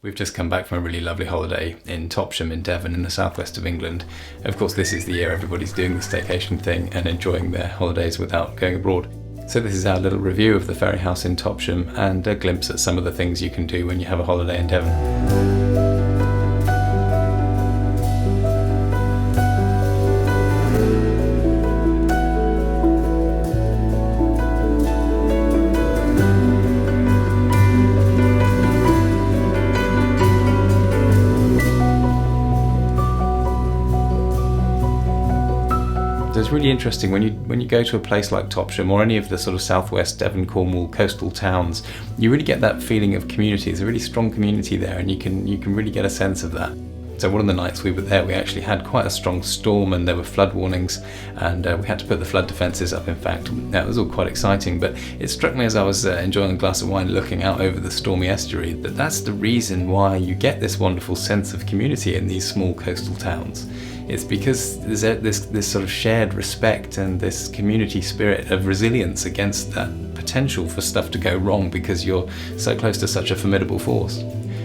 We've just come back from a really lovely holiday in Topsham in Devon in the southwest of England. Of course, this is the year everybody's doing the staycation thing and enjoying their holidays without going abroad. So this is our little review of the Ferry House in Topsham and a glimpse at some of the things you can do when you have a holiday in Devon. So it's really interesting when you go to a place like Topsham or any of the sort of southwest Devon, Cornwall coastal towns, you really get that feeling of community. There's a really strong community there, and you can really get a sense of that. So one of the nights we were there, we actually had quite a strong storm and there were flood warnings, and we had to put the flood defences up, in fact. That was all quite exciting, but it struck me as I was enjoying a glass of wine looking out over the stormy estuary that that's the reason why you get this wonderful sense of community in these small coastal towns. It's because there's this sort of shared respect and this community spirit of resilience against that potential for stuff to go wrong because you're so close to such a formidable force.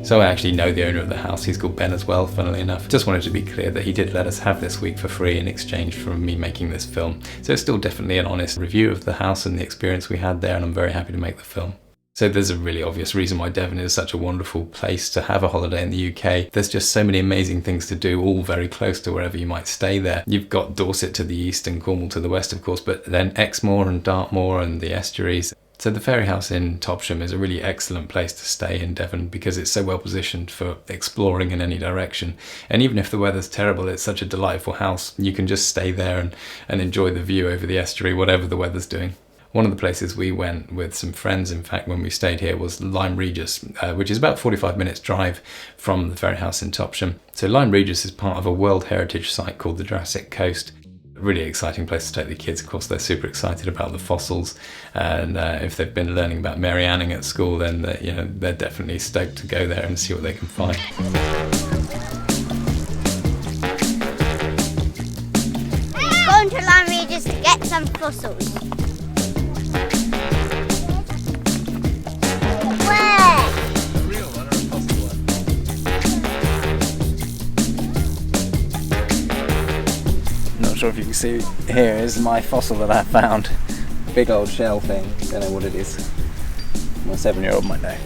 So I actually know the owner of the house. He's called Ben as well, funnily enough. Just wanted to be clear that he did let us have this week for free in exchange for me making this film. So it's still definitely an honest review of the house and the experience we had there, and I'm very happy to make the film. So there's a really obvious reason why Devon is such a wonderful place to have a holiday in the UK. There's just so many amazing things to do, all very close to wherever you might stay there. You've got Dorset to the east and Cornwall to the west, of course, but then Exmoor and Dartmoor and the estuaries. So the Ferry House in Topsham is a really excellent place to stay in Devon because it's so well positioned for exploring in any direction. And even if the weather's terrible, it's such a delightful house. You can just stay there and enjoy the view over the estuary, whatever the weather's doing. One of the places we went with some friends, in fact, when we stayed here was Lyme Regis, which is about 45 minutes drive from the Ferry House in Topsham. So Lyme Regis is part of a World Heritage Site called the Jurassic Coast. A really exciting place to take the kids. Of course, they're super excited about the fossils, and if they've been learning about Mary Anning at school, then they're definitely stoked to go there and see what they can find. Going to Lyme Regis to get some fossils. Not sure if you can see, here is my fossil that I found. Big old shell thing, don't know what it is. My 7-year-old might know.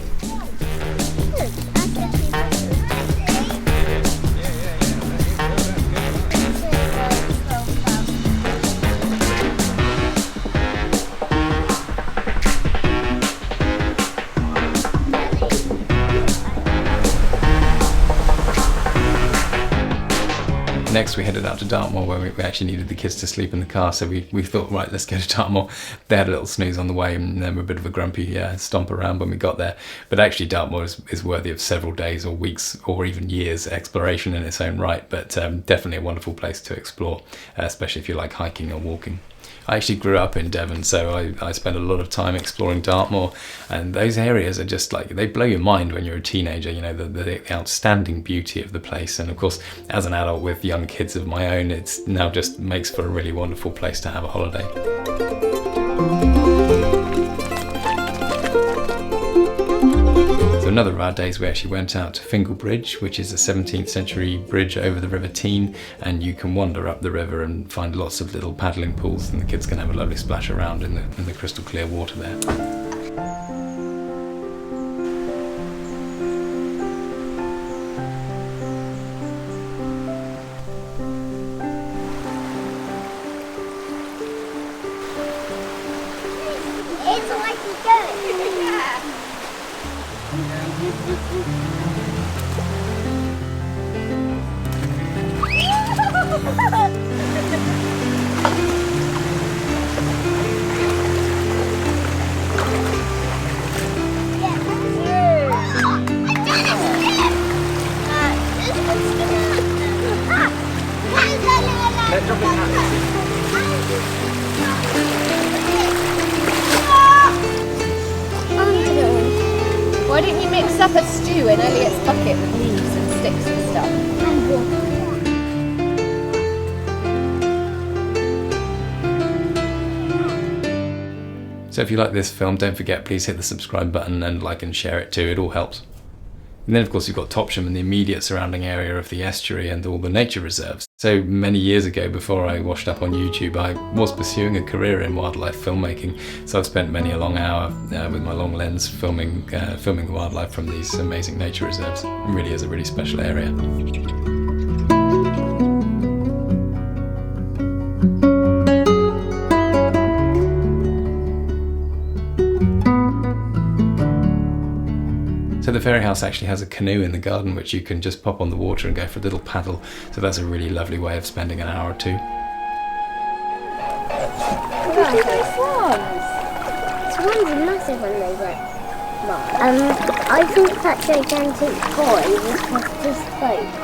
Next we headed out to Dartmoor, where we actually needed the kids to sleep in the car, so we thought, right, let's go to Dartmoor. They had a little snooze on the way and then were a bit of a grumpy stomp around when we got there. But actually Dartmoor is worthy of several days or weeks or even years exploration in its own right, but definitely a wonderful place to explore, especially if you like hiking or walking. I actually grew up in Devon, so I spent a lot of time exploring Dartmoor, and those areas are just like, they blow your mind when you're a teenager, the outstanding beauty of the place. And of course, as an adult with young kids of my own, it's now just makes for a really wonderful place to have a holiday. So another of our days, we actually went out to Fingle Bridge, which is a 17th century bridge over the River Tean, and you can wander up the river and find lots of little paddling pools, and the kids can have a lovely splash around in the crystal clear water there. It's like he's going. Yeah. Why don't you mix up a stew in Elliot's bucket with leaves and sticks and stuff? So if you like this film, don't forget, please hit the subscribe button and like and share it too. It all helps. And then of course you've got Topsham and the immediate surrounding area of the estuary and all the nature reserves. So many years ago, before I washed up on YouTube, I was pursuing a career in wildlife filmmaking. So I've spent many a long hour with my long lens filming the wildlife from these amazing nature reserves. It really is a really special area. So the Ferry House actually has a canoe in the garden which you can just pop on the water and go for a little paddle. So that's a really lovely way of spending an hour or two. Look at these ones. This one's a massive one though, but I think that gigantic toy was just boat.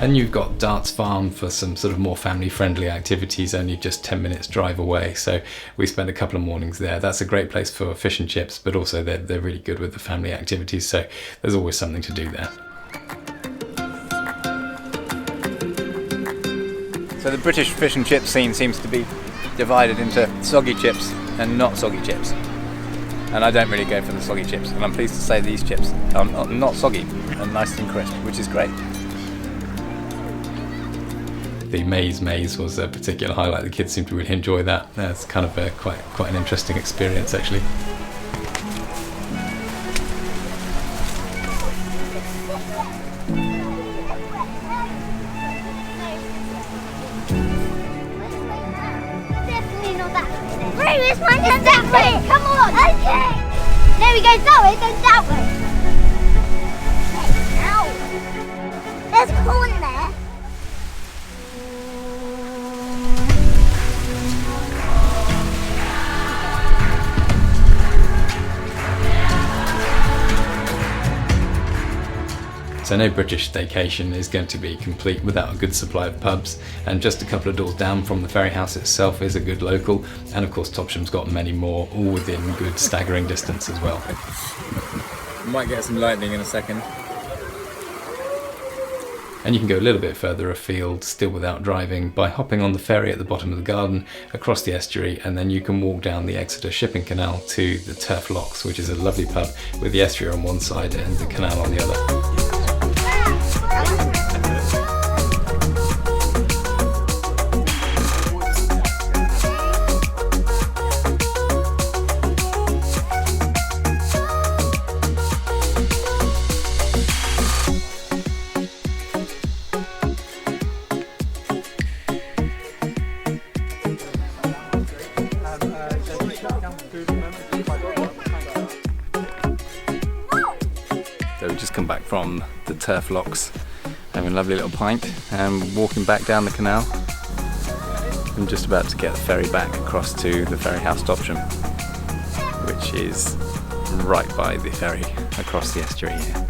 And you've got Dart's Farm for some sort of more family-friendly activities, only just 10 minutes drive away. So we spent a couple of mornings there. That's a great place for fish and chips, but also they're really good with the family activities. So there's always something to do there. So the British fish and chip scene seems to be divided into soggy chips and not soggy chips. And I don't really go for the soggy chips. And I'm pleased to say these chips are not soggy and nice and crisp, which is great. The Maize Maze was a particular highlight. The kids seemed to really enjoy that. That's kind of quite an interesting experience, actually. Definitely not that way. Wait, this one goes that way. Come on. Okay. There we go. That way. It goes that way. Ow. There's corn there. So no British staycation is going to be complete without a good supply of pubs, and just a couple of doors down from the Ferry House itself is a good local, and of course Topsham's got many more, all within good staggering distance as well. Might get some lightning in a second. And you can go a little bit further afield, still without driving, by hopping on the ferry at the bottom of the garden, across the estuary, and then you can walk down the Exeter shipping canal to the Turf Locks, which is a lovely pub with the estuary on one side and the canal on the other. So we've just come back from the Turf Locks, having a lovely little pint and walking back down the canal. I'm just about to get the ferry back across to the Ferry House Topsham, which is right by the ferry across the estuary here.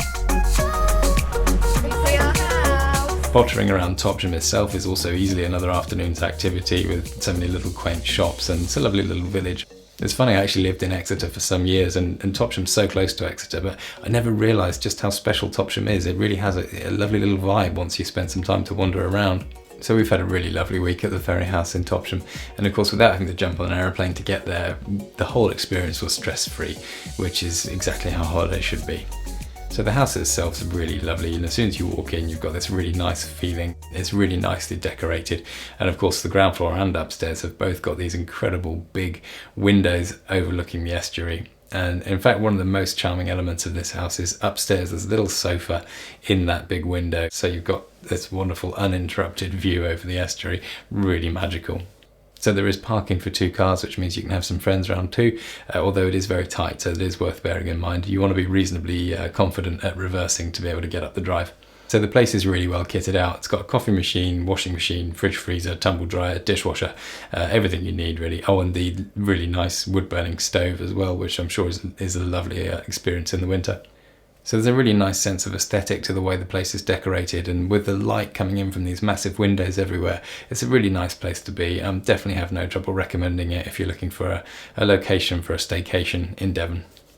Pottering around Topsham itself is also easily another afternoon's activity, with so many little quaint shops, and it's a lovely little village. It's funny, I actually lived in Exeter for some years, and Topsham's so close to Exeter, but I never realised just how special Topsham is. It really has a lovely little vibe once you spend some time to wander around. So we've had a really lovely week at the Ferry House in Topsham, and of course without having to jump on an aeroplane to get there, the whole experience was stress-free, which is exactly how holiday should be. So the house itself is really lovely, and as soon as you walk in you've got this really nice feeling. It's really nicely decorated, and of course the ground floor and upstairs have both got these incredible big windows overlooking the estuary. And in fact, one of the most charming elements of this house is upstairs there's a little sofa in that big window, so you've got this wonderful uninterrupted view over the estuary. Really magical. So there is parking for 2 cars, which means you can have some friends around too, although it is very tight, so it is worth bearing in mind. You want to be reasonably confident at reversing to be able to get up the drive. So the place is really well kitted out. It's got a coffee machine, washing machine, fridge freezer, tumble dryer, dishwasher, everything you need really. Oh, and the really nice wood burning stove as well, which I'm sure is a lovely experience in the winter. So there's a really nice sense of aesthetic to the way the place is decorated, and with the light coming in from these massive windows everywhere, it's a really nice place to be. Definitely have no trouble recommending it if you're looking for a location for a staycation in Devon.